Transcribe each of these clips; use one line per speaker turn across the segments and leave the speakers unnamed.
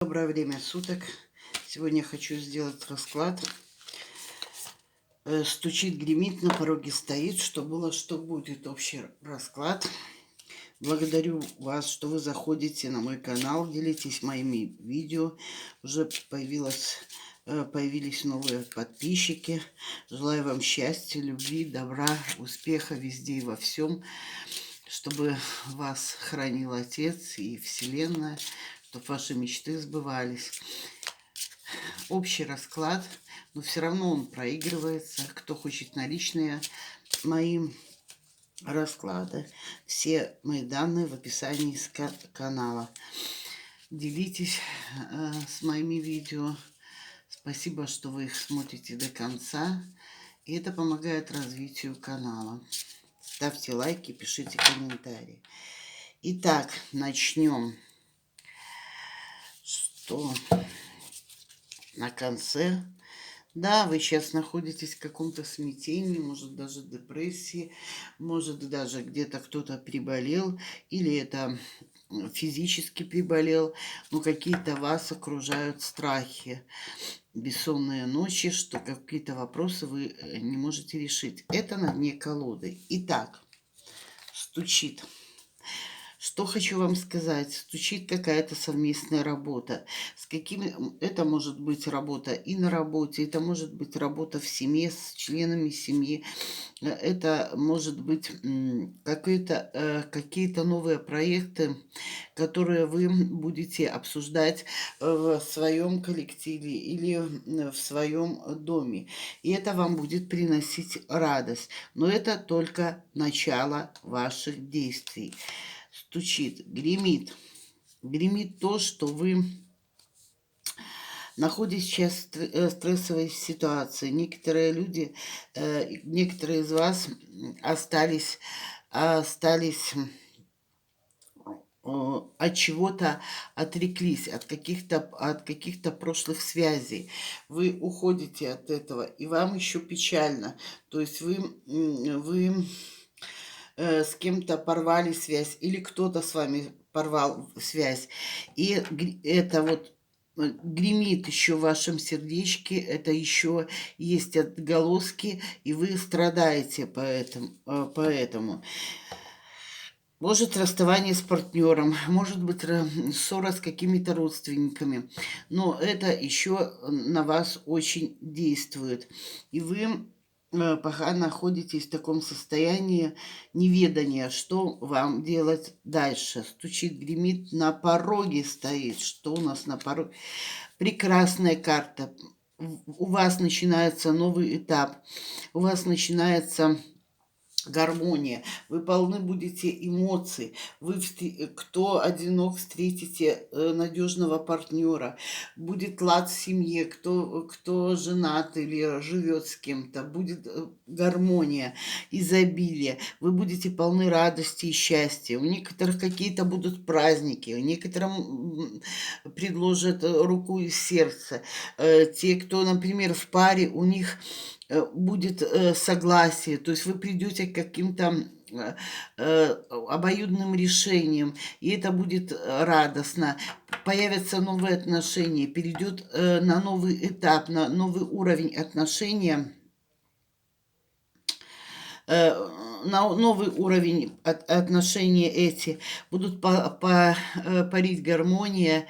Доброе время суток. Сегодня хочу сделать расклад. Стучит, гремит, на пороге стоит. Что было, что будет. Общий расклад. Благодарю вас, что вы заходите на мой канал, делитесь моими видео. Уже появились новые подписчики. Желаю вам счастья, любви, добра, успеха везде и во всем. Чтобы вас хранил Отец и Вселенная, чтобы ваши мечты сбывались. Общий расклад, но все равно он проигрывается. Кто хочет наличные мои расклады, все мои данные в описании канала. Делитесь с моими видео. Спасибо, что вы их смотрите до конца. И это помогает развитию канала. Ставьте лайки, пишите комментарии. Итак, начнем. Что на конце? Да, вы сейчас находитесь в каком-то смятении, может даже депрессии, может даже где-то кто-то приболел, или это физически приболел, но какие-то вас окружают страхи, бессонные ночи, что какие-то вопросы вы не можете решить. Это на дне колоды. Итак, стучит. Что хочу вам сказать? Стучит какая-то совместная работа. С какими... Это может быть работа и на работе, это может быть работа в семье с членами семьи. Это может быть какие-то новые проекты, которые вы будете обсуждать в своем коллективе или в своем доме. И это вам будет приносить радость. Но это только начало ваших действий. Стучит, гремит. Гремит то, что вы находитесь сейчас в стрессовой ситуации. Некоторые люди, некоторые из вас остались от чего-то отреклись, от каких-то прошлых связей. Вы уходите от этого, и вам еще печально. То есть вы с кем-то порвали связь, или кто-то с вами порвал связь. И это вот гремит еще в вашем сердечке, это еще есть отголоски, и вы страдаете поэтому. Может, расставание с партнером, может быть, ссора с какими-то родственниками, но это еще на вас очень действует. И вы пока находитесь в таком состоянии неведания, что вам делать дальше. Стучит, гремит, на пороге стоит. Что у нас на пороге? Прекрасная карта. У вас начинается новый этап. У вас начинается гармония, вы полны будете эмоций, кто одинок, встретите надежного партнера, будет лад в семье, кто женат или живет с кем-то, будет гармония, изобилие, вы будете полны радости и счастья. У некоторых какие-то будут праздники, у некоторым предложат руку и сердце. Те, кто, например, в паре, у них будет согласие, то есть вы придете к каким-то обоюдным решением, и это будет радостно. Появятся новые отношения, перейдет на новый этап, на новый уровень отношения, на новый уровень отношения эти будут парить гармония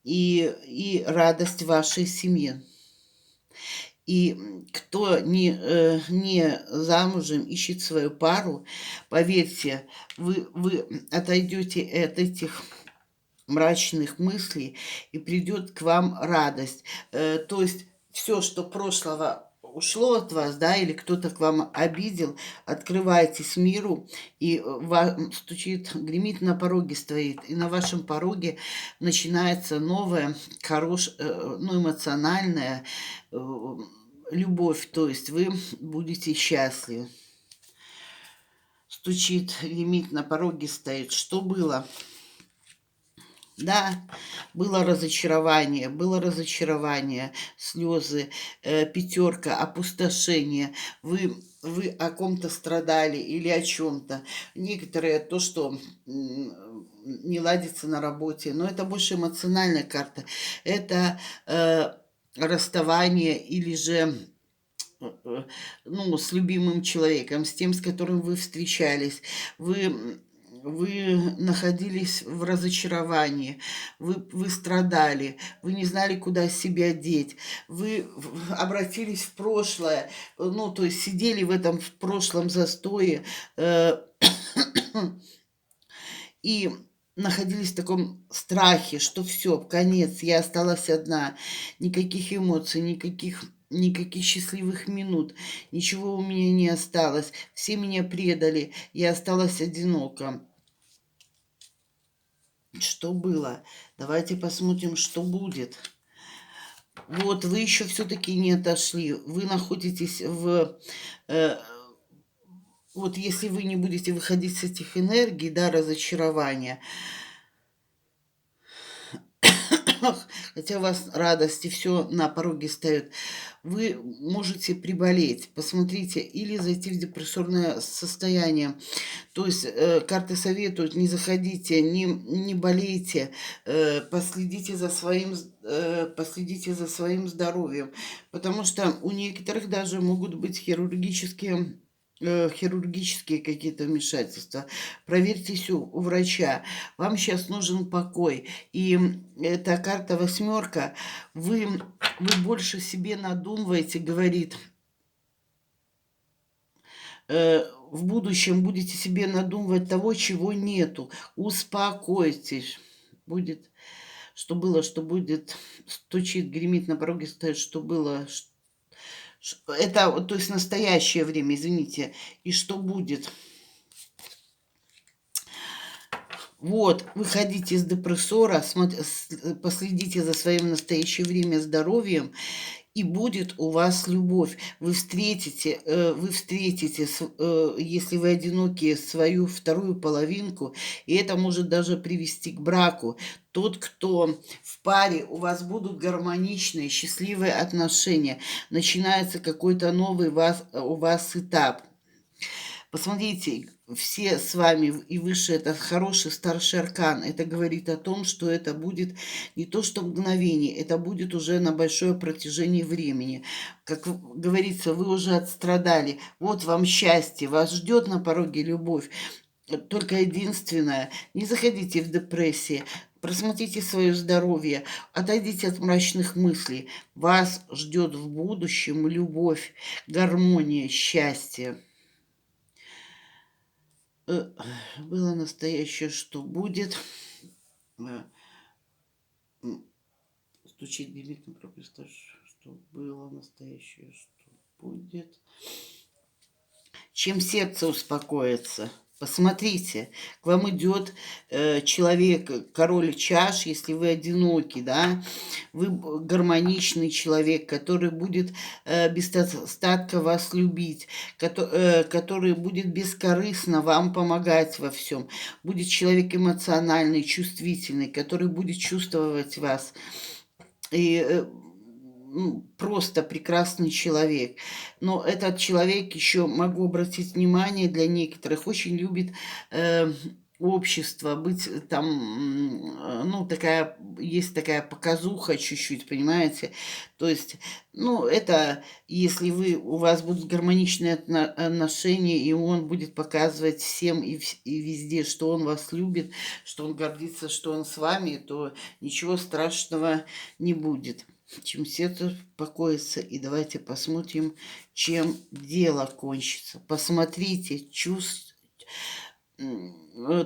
и радость вашей семьи. И кто не замужем, ищет свою пару, поверьте, вы отойдете от этих мрачных мыслей, и придет к вам радость. То есть все, что прошлого ушло от вас, да, или кто-то к вам обидел, открывайтесь миру, и стучит, гремит, на пороге стоит, и на вашем пороге начинается новое, эмоциональное, любовь, то есть вы будете счастливы. Стучит, гремит, на пороге стоит. Что было? Да, было разочарование, слезы, пятерка, опустошение. Вы о ком-то страдали или о чем-то. Некоторые то, что не ладится на работе, но это больше эмоциональная карта. Это расставание или же ну, с любимым человеком, с тем, с которым вы встречались, вы находились в разочаровании, вы страдали, вы не знали, куда себя деть, вы обратились в прошлое, ну, то есть сидели в этом в прошлом застое, и находились в таком страхе, что все, конец, я осталась одна, никаких эмоций, никаких счастливых минут, ничего у меня не осталось, все меня предали, я осталась одинока. Что было? Давайте посмотрим, что будет. Вот, вы еще все-таки не отошли, вы находитесь вот если вы не будете выходить с этих энергий, да, разочарования, хотя у вас радость и все на пороге стоит, вы можете приболеть, посмотрите, или зайти в депрессорное состояние. То есть карты советуют, не заходите, не болейте, последите за своим здоровьем, потому что у некоторых даже могут быть хирургические какие-то вмешательства. Проверьтесь у врача. Вам сейчас нужен покой. И эта карта восьмерка. Вы больше себе надумываете, говорит, в будущем будете себе надумывать того, чего нету. Успокойтесь. Будет, что было, что будет. Стучит, гремит на пороге, стоит, что было. Это, то есть, настоящее время, извините. И что будет. Вот, выходите из депрессора, последите за своим в настоящее время здоровьем, и будет у вас любовь. Вы встретите, если вы одиноки, свою вторую половинку, и это может даже привести к браку. Тот, кто в паре, у вас будут гармоничные, счастливые отношения. Начинается какой-то новый у вас этап. Посмотрите, все с вами и выше, это хороший старший аркан. Это говорит о том, что это будет не то что мгновение, это будет уже на большое протяжении времени. Как говорится, вы уже отстрадали. Вот вам счастье, вас ждет на пороге любовь. Только единственное, не заходите в депрессии. Просмотрите свое здоровье, отойдите от мрачных мыслей. Вас ждет в будущем любовь, гармония, счастье. Было настоящее, что будет. Стучит гремит на прописать, что было настоящее, что будет. Чем сердце успокоится. Посмотрите, к вам идет человек, король чаш, если вы одиноки, да, вы гармоничный человек, который будет без остатка вас любить, который будет бескорыстно вам помогать во всем, будет человек эмоциональный, чувствительный, который будет чувствовать вас. И просто прекрасный человек. Но этот человек еще, могу обратить внимание, для некоторых очень любит общество, быть там, ну, такая, есть такая показуха чуть-чуть, понимаете? То есть, ну, это если у вас будут гармоничные отношения, и он будет показывать всем и везде, что он вас любит, что он гордится, что он с вами, то ничего страшного не будет. Чем сердце покоится. И давайте посмотрим, чем дело кончится. Посмотрите,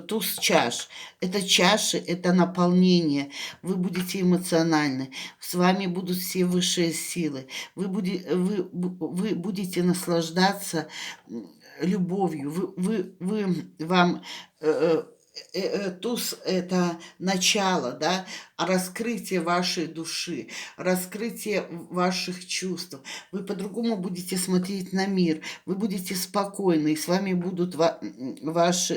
туз чаш. Это чаши, это наполнение. Вы будете эмоциональны. С вами будут все высшие силы. Вы будете наслаждаться любовью. Вам туз — это начало, да, раскрытие вашей души, раскрытие ваших чувств. Вы по-другому будете смотреть на мир, вы будете спокойны, и с вами будут ваш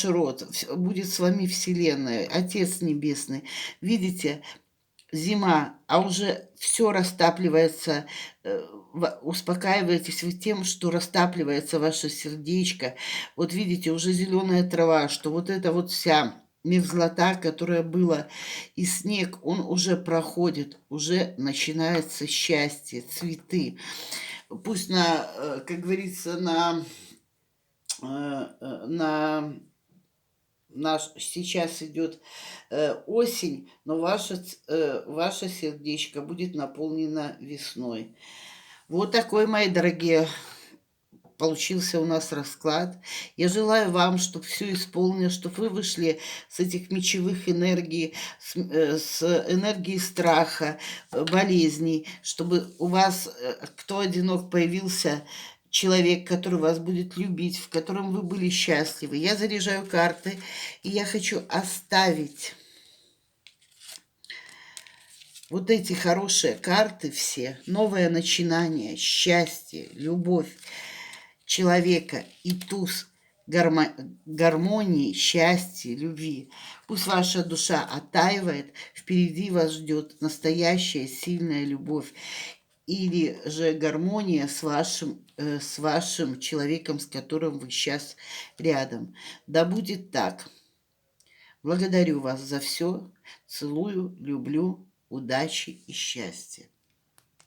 род, будет с вами Вселенная, Отец Небесный. Видите, зима, а уже все растапливается, успокаиваетесь вы тем, что растапливается ваше сердечко. Вот видите, уже зеленая трава, что вот эта вот вся мерзлота, которая была, и снег, он уже проходит, уже начинается счастье, цветы. Пусть как говорится, на наш сейчас идет осень, но ваше сердечко будет наполнено весной. Вот такой, мои дорогие, получился у нас расклад. Я желаю вам, чтобы все исполнилось, чтобы вы вышли с этих мечевых энергий, с энергии страха, болезней, чтобы у вас, кто одинок, появился человек, который вас будет любить, в котором вы были счастливы. Я заряжаю карты, и я хочу оставить вот эти хорошие карты все, новое начинание, счастье, любовь человека и туз гармонии, счастья, любви. Пусть ваша душа оттаивает, впереди вас ждет настоящая сильная любовь или же гармония с вашим человеком, с которым вы сейчас рядом. Да будет так. Благодарю вас за все. Целую, люблю, удачи и счастья.